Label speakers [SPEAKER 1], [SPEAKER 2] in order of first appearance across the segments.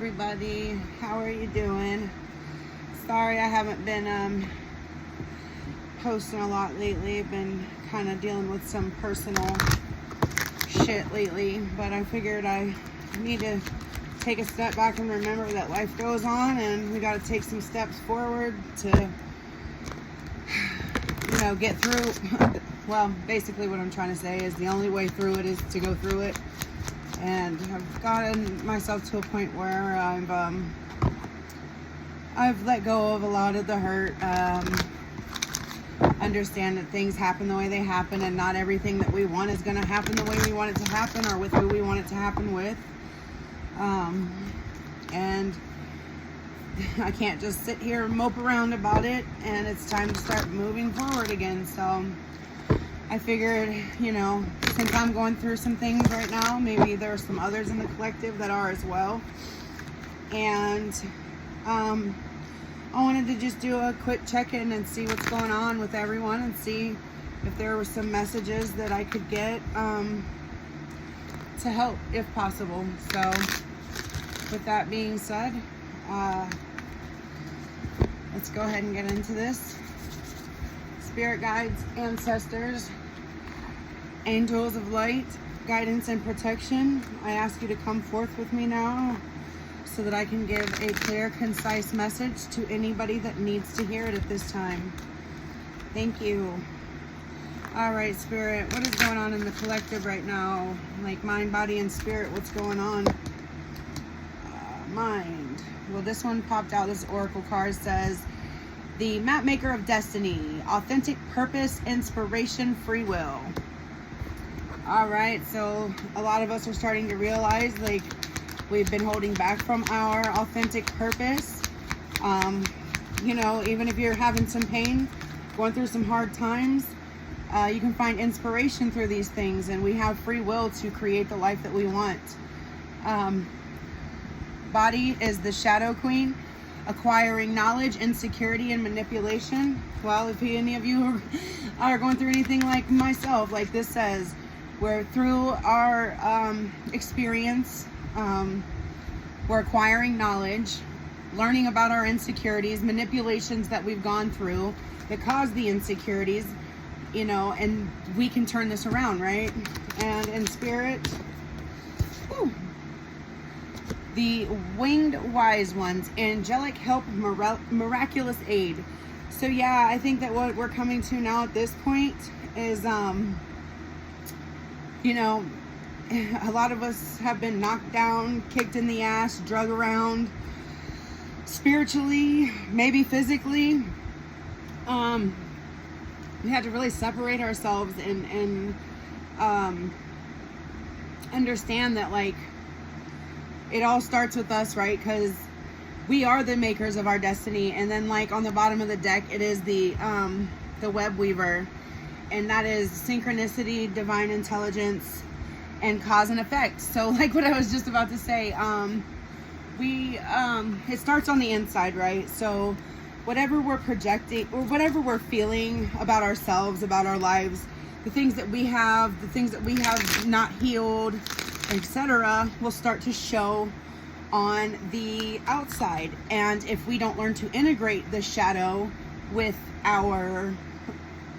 [SPEAKER 1] everybody. How are you doing? Sorry I haven't been posting a lot lately. I've been kind of dealing with some personal shit lately, but I figured I need to take a step back and remember that life goes on and we got to take some steps forward to, you know, get through. Well, basically what I'm trying to say is the only way through it is to go through it. And I've gotten myself to a point where I've let go of a lot of the hurt. Understand that things happen the way they happen, and not everything that we want is going to happen the way we want it to happen or with who we want it to happen with. And I can't just sit here and mope around about it, and it's time to start moving forward again. So I figured, you know, since I'm going through some things right now, maybe there are some others in the collective that are as well. And I wanted to just do a quick check-in and see what's going on with everyone and see if there were some messages that I could get to help if possible. So with that being said, let's go ahead and get into this. Spirit guides, ancestors, angels of light, guidance and protection, I ask you to come forth with me now so that I can give a clear, concise message to anybody that needs to hear it at this time. Thank you. All right, Spirit, what is going on in the collective right now? Like mind, body, and spirit, what's going on? Mind. Well, this one popped out. This oracle card says, the map maker of destiny, authentic purpose, inspiration, free will. All right, so a lot of us are starting to realize, like, we've been holding back from our authentic purpose. You know, even if you're having some pain, going through some hard times, you can find inspiration through these things, and we have free will to create the life that we want. Body is the shadow queen, acquiring knowledge, insecurity, and manipulation. Well, if any of you are going through anything like myself, like this says, where through our experience, we're acquiring knowledge, learning about our insecurities, manipulations that we've gone through that cause the insecurities, you know, and we can turn this around, right? And in spirit, whew, the winged wise ones, angelic help, miraculous aid. So yeah, I think that what we're coming to now at this point is, you know, a lot of us have been knocked down, kicked in the ass, drug around, spiritually, maybe physically. We had to really separate ourselves and understand that, like, it all starts with us, right? Because we are the makers of our destiny. And then, like, on the bottom of the deck, it is the web weaver, and that is synchronicity, divine intelligence, and cause and effect. So, like what I was just about to say, it starts on the inside, right? So whatever we're projecting or whatever we're feeling about ourselves, about our lives, the things that we have, the things that we have not healed, etc., will start to show on the outside. And if we don't learn to integrate the shadow with our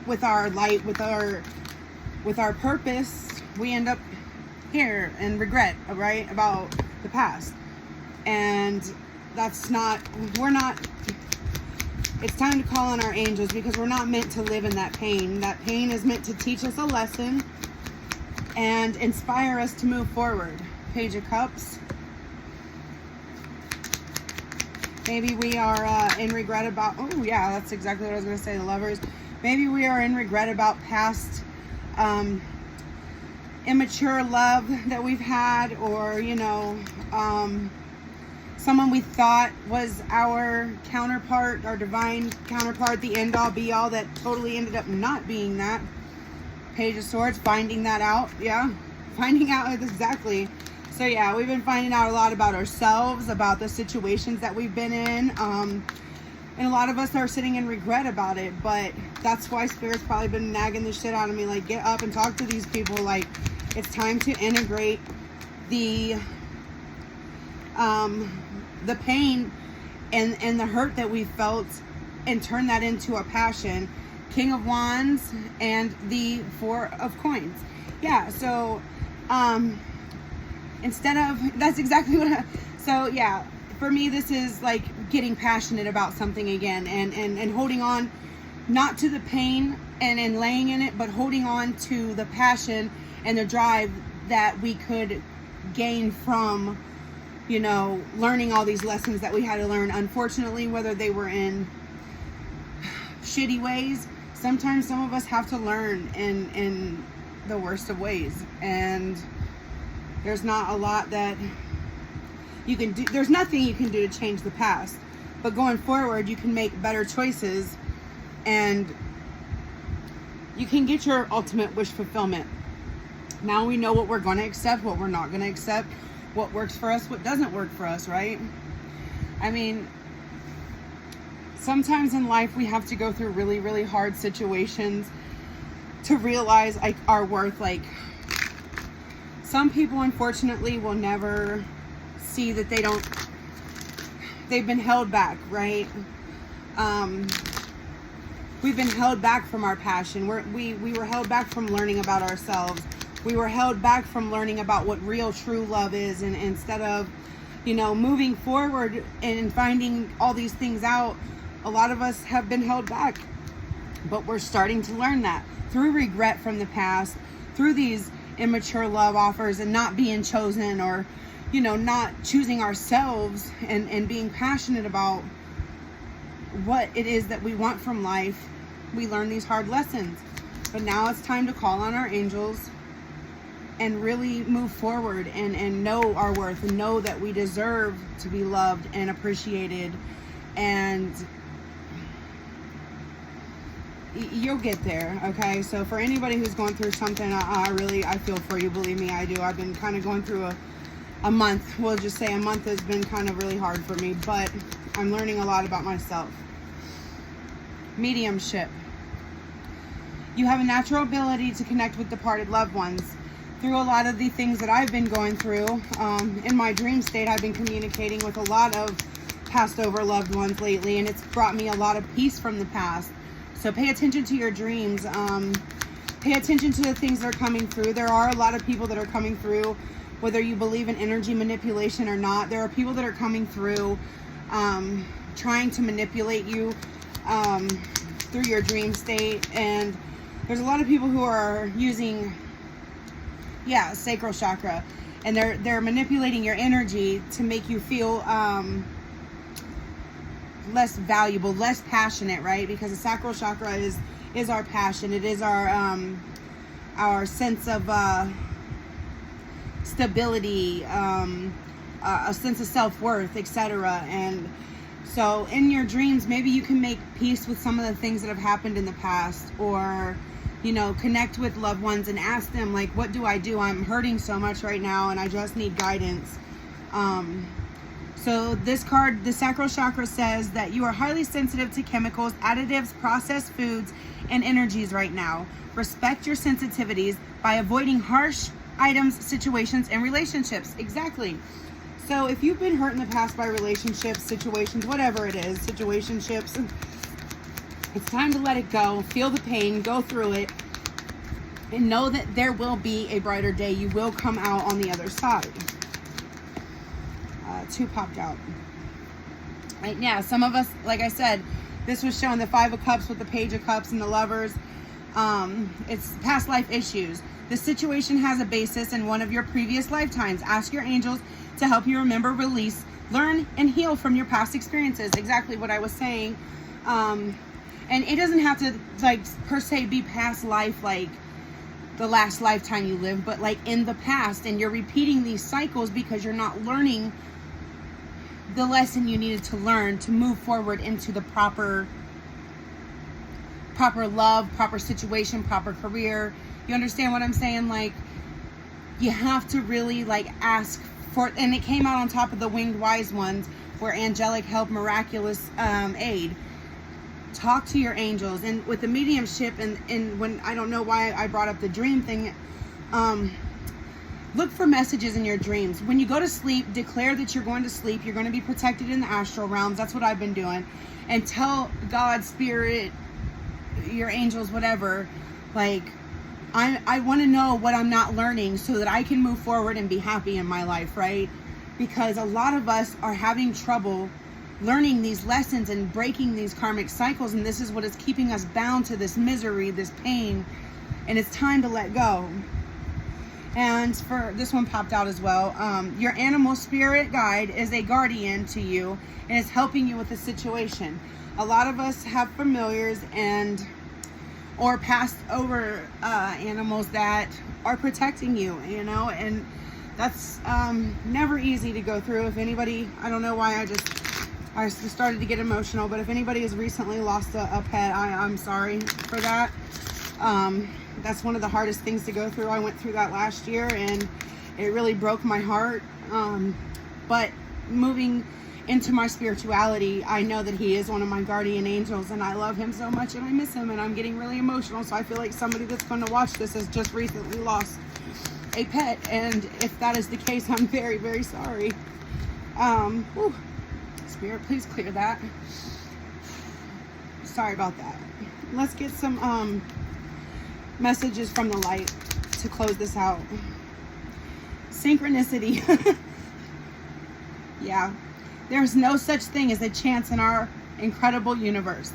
[SPEAKER 1] light, with our purpose, we end up here and regret, right, about the past. And it's time to call on our angels, because we're not meant to live in that pain. That pain is meant to teach us a lesson and inspire us to move forward. Page of Cups. Maybe we are in regret about, oh yeah, that's exactly what I was going to say, the Lovers. Maybe we are in regret about past immature love that we've had, or, you know, someone we thought was our counterpart, our divine counterpart, the end all be all, that totally ended up not being that. Page of Swords, finding that out. Yeah, finding out exactly. So yeah, we've been finding out a lot about ourselves, about the situations that we've been in, and a lot of us are sitting in regret about it. But that's why Spirit's probably been nagging the shit out of me, like, get up and talk to these people. Like, it's time to integrate the the pain and the hurt that we felt and turn that into a passion. King of Wands and the Four of Coins. Yeah, so instead of, that's exactly what so yeah, for me this is like getting passionate about something again, and holding on not to the pain and laying in it, but holding on to the passion and the drive that we could gain from, you know, learning all these lessons that we had to learn. Unfortunately, whether they were in shitty ways, sometimes some of us have to learn in the worst of ways, and there's not a lot that you can do. There's nothing you can do to change the past, but going forward you can make better choices, and you can get your ultimate wish fulfillment. Now we know what we're going to accept, what we're not going to accept, what works for us, what doesn't work for us, right? I mean, sometimes in life we have to go through really, really hard situations to realize like our worth. Like, some people unfortunately will never see that they've been held back, right? We've been held back from our passion. We were held back from learning about ourselves. We were held back from learning about what real true love is, and instead of, you know, moving forward and finding all these things out, a lot of us have been held back. But we're starting to learn that through regret from the past, through these immature love offers and not being chosen, or, you know, not choosing ourselves and being passionate about what it is that we want from life. We learn these hard lessons. But now it's time to call on our angels and really move forward and know our worth, and know that we deserve to be loved and appreciated. And you'll get there, okay? So for anybody who's going through something, I feel for you. Believe me, I do. I've been kind of going through a month. We'll just say a month has been kind of really hard for me, but I'm learning a lot about myself. Mediumship. You have a natural ability to connect with departed loved ones. Through a lot of the things that I've been going through, in my dream state, I've been communicating with a lot of passed over loved ones lately, and it's brought me a lot of peace from the past. So pay attention to your dreams. Pay attention to the things that are coming through. There are a lot of people that are coming through, whether you believe in energy manipulation or not. There are people that are coming through trying to manipulate you through your dream state. And there's a lot of people who are using sacral chakra, and they're manipulating your energy to make you feel less valuable, less passionate, right? Because the sacral chakra is our passion. It is our sense of stability, a sense of self-worth, etc. And so in your dreams, maybe you can make peace with some of the things that have happened in the past, or, you know, connect with loved ones and ask them, like, what do I do? I'm hurting so much right now and I just need guidance. So this card, the sacral chakra, says that you are highly sensitive to chemicals, additives, processed foods, and energies right now. Respect your sensitivities by avoiding harsh items, situations, and relationships. Exactly. So if you've been hurt in the past by relationships, situations, whatever it is, situationships, it's time to let it go. Feel the pain, go through it, and know that there will be a brighter day. You will come out on the other side. Two popped out. Right, yeah, some of us, like I said, this was showing the 5 of Cups with the Page of Cups and the Lovers. It's past life issues. The situation has a basis in one of your previous lifetimes. Ask your angels to help you remember, release, learn, and heal from your past experiences. Exactly what I was saying. And it doesn't have to, like, per se be past life, like the last lifetime you lived, but like in the past, and you're repeating these cycles because you're not learning the lesson you needed to learn to move forward into the proper love, proper situation, proper career. You understand what I'm saying? Like, you have to really, like, ask for, and it came out on top of the Winged Wise Ones, where angelic help, miraculous aid. Talk to your angels. And with the mediumship, and when, I don't know why I brought up the dream thing, Look for messages in your dreams. When you go to sleep, declare that you're going to sleep. You're going to be protected in the astral realms. That's what I've been doing. And tell God, Spirit, your angels, whatever, like, I want to know what I'm not learning so that I can move forward and be happy in my life, right? Because a lot of us are having trouble learning these lessons and breaking these karmic cycles, and this is what is keeping us bound to this misery, this pain, and it's time to let go. And for this one popped out as well. Your animal spirit guide is a guardian to you and is helping you with the situation. A lot of us have familiars or passed over animals that are protecting you, you know, and that's never easy to go through. If anybody, I don't know why I started to get emotional, but if anybody has recently lost a pet, I'm sorry for that. That's one of the hardest things to go through. I went through that last year and it really broke my heart. But moving into my spirituality, I know that he is one of my guardian angels and I love him so much and I miss him, and I'm getting really emotional. So I feel like somebody that's going to watch this has just recently lost a pet, and if that is the case, I'm very, very sorry. Spirit, please clear that. Sorry about that. Let's get some messages from the light to close this out. Synchronicity. Yeah. There's no such thing as a chance in our incredible universe.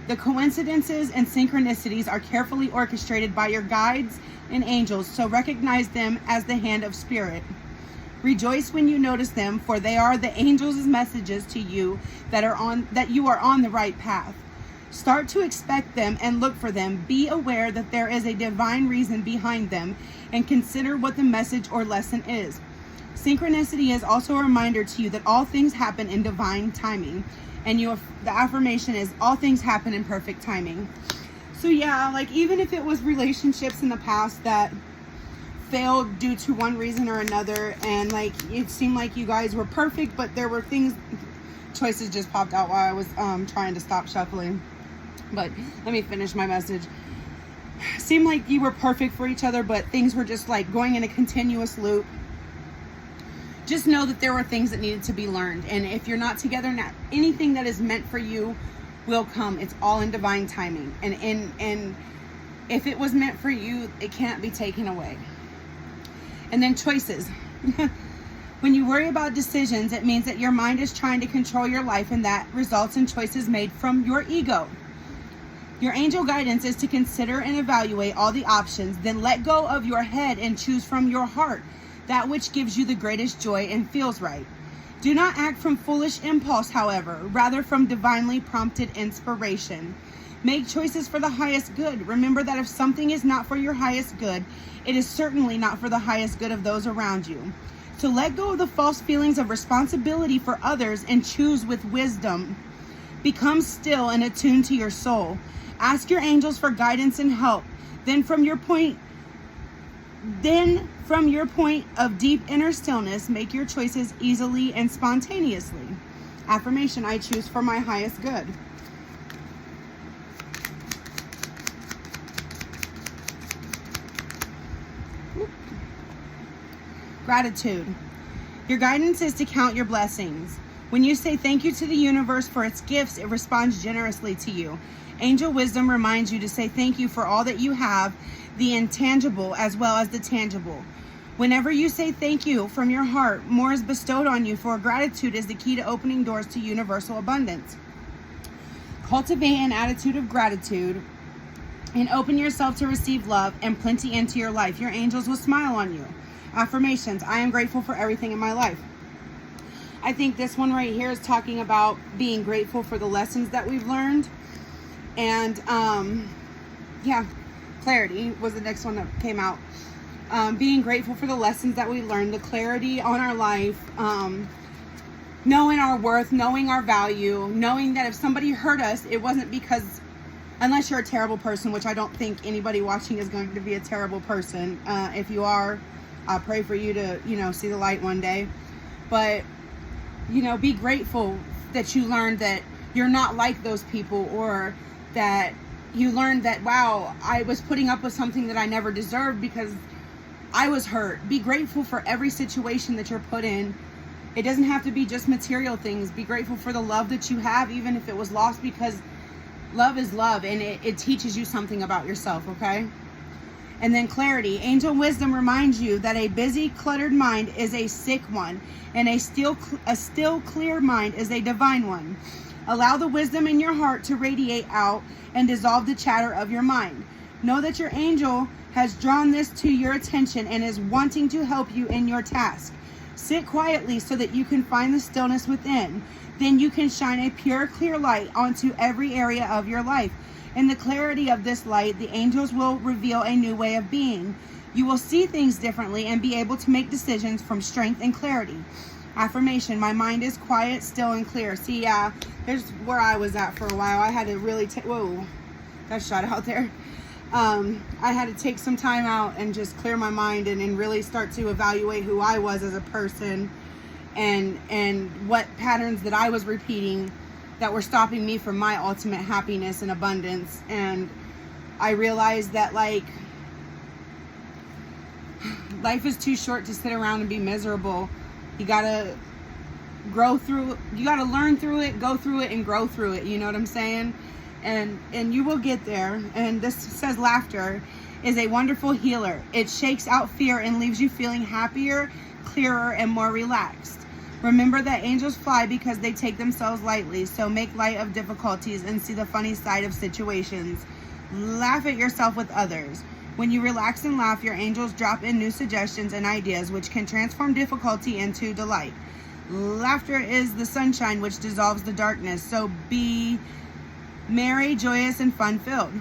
[SPEAKER 1] The coincidences and synchronicities are carefully orchestrated by your guides and angels, so recognize them as the hand of spirit. Rejoice when you notice them, for they are the angels' messages to you that you are on the right path. Start to expect them and look for them. Be aware that there is a divine reason behind them, and consider what the message or lesson is. Synchronicity is also a reminder to you that all things happen in divine timing, and the affirmation is all things happen in perfect timing. So yeah, like, even if it was relationships in the past that failed due to one reason or another, and like it seemed like you guys were perfect, but there were choices just popped out while I was trying to stop shuffling. But let me finish my message. Seemed like you were perfect for each other, but things were just like going in a continuous loop. Just know that there were things that needed to be learned, and if you're not together now, anything that is meant for you will come. It's all in divine timing, and if it was meant for you, it can't be taken away. And then choices. When you worry about decisions, it means that your mind is trying to control your life, and that results in choices made from your ego. Your angel guidance is to consider and evaluate all the options, then let go of your head and choose from your heart that which gives you the greatest joy and feels right. Do not act from foolish impulse, however, rather from divinely prompted inspiration. Make choices for the highest good. Remember that if something is not for your highest good, it is certainly not for the highest good of those around you. So let go of the false feelings of responsibility for others and choose with wisdom. Become still and attuned to your soul. Ask your angels for guidance and help. Then from your point of deep inner stillness, make your choices easily and spontaneously. Affirmation: I choose for my highest good. Gratitude. Your guidance is to count your blessings. When you say thank you to the universe for its gifts, it responds generously to you. Angel wisdom reminds you to say thank you for all that you have, the intangible as well as the tangible. Whenever you say thank you from your heart, more is bestowed on you, for gratitude is the key to opening doors to universal abundance. Cultivate an attitude of gratitude and open yourself to receive love and plenty into your life. Your angels will smile on you. Affirmations: I am grateful for everything in my life. I think this one right here is talking about being grateful for the lessons that we've learned. And yeah, clarity was the next one that came out. Being grateful for the lessons that we learned, the clarity on our life, knowing our worth, knowing our value, knowing that if somebody hurt us, it wasn't because, unless you're a terrible person, which I don't think anybody watching is going to be a terrible person. If you are, I pray for you to, see the light one day. But, be grateful that you learned that you're not like those people, or that you learned that, wow, I was putting up with something that I never deserved because I was hurt. Be grateful for every situation that you're put in. It doesn't have to be just material things. Be grateful for the love that you have, even if it was lost, because love is love, and it teaches you something about yourself, okay? And then clarity. Angel wisdom reminds you that a busy, cluttered mind is a sick one, and a still, clear mind is a divine one. Allow the wisdom in your heart to radiate out and dissolve the chatter of your mind. Know that your angel has drawn this to your attention and is wanting to help you in your task. Sit quietly so that you can find the stillness within. Then you can shine a pure, clear light onto every area of your life. In the clarity of this light, the angels will reveal a new way of being. You will see things differently and be able to make decisions from strength and clarity. Affirmation. My mind is quiet, still, and clear. See, there's where I was at for a while. I had to really whoa, got shot out there. I had to take some time out and just clear my mind and really start to evaluate who I was as a person, and what patterns that I was repeating that were stopping me from my ultimate happiness and abundance. And I realized that, like, life is too short to sit around and be miserable. You gotta grow through, you gotta learn through it, go through it, and grow through it. You know what I'm saying? And you will get there. And this says laughter is a wonderful healer. It shakes out fear and leaves you feeling happier, clearer, and more relaxed. Remember that angels fly because they take themselves lightly, so make light of difficulties and see the funny side of situations. Laugh at yourself with others. When you relax and laugh, your angels drop in new suggestions and ideas which can transform difficulty into delight. Laughter is the sunshine which dissolves the darkness, so be merry, joyous, and fun-filled.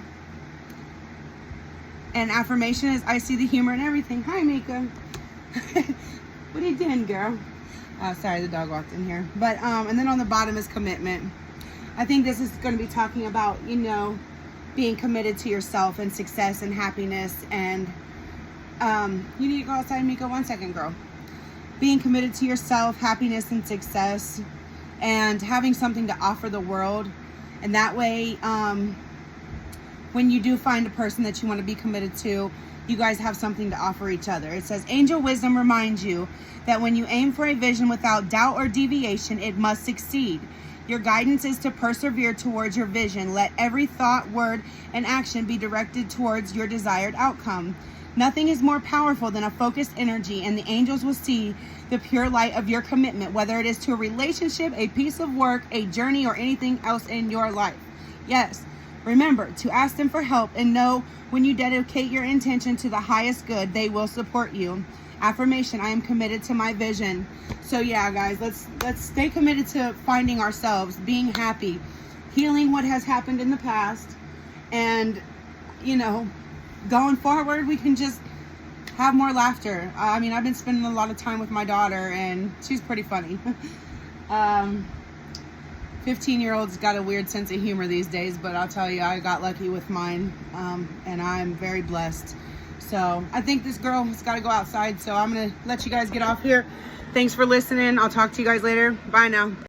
[SPEAKER 1] And affirmation is, I see the humor in everything. Hi, Mika. What are you doing, girl? Sorry, the dog walked in here. But and then on the bottom is commitment. I think this is going to be talking about, you know, being committed to yourself and success and happiness. And you need to go outside, Mika. 1 second, girl. Being committed to yourself, happiness, and success, and having something to offer the world. And that way, when you do find a person that you want to be committed to, you guys have something to offer each other. It says, angel wisdom reminds you that when you aim for a vision without doubt or deviation, it must succeed. Your guidance is to persevere towards your vision. Let every thought, word, and action be directed towards your desired outcome. Nothing is more powerful than a focused energy, and the angels will see the pure light of your commitment, whether it is to a relationship, a piece of work, a journey, or anything else in your life. Yes, remember to ask them for help, and know when you dedicate your intention to the highest good, they will support you. Affirmation, I am committed to my vision. So yeah, guys, let's stay committed to finding ourselves, being happy, healing what has happened in the past, and, you know, going forward, we can just have more laughter. I mean, I've been spending a lot of time with my daughter, and she's pretty funny. 15-year-olds got a weird sense of humor these days, but I'll tell you, I got lucky with mine, and I'm very blessed. So I think this girl has got to go outside, so I'm going to let you guys get off here. Thanks for listening. I'll talk to you guys later. Bye now.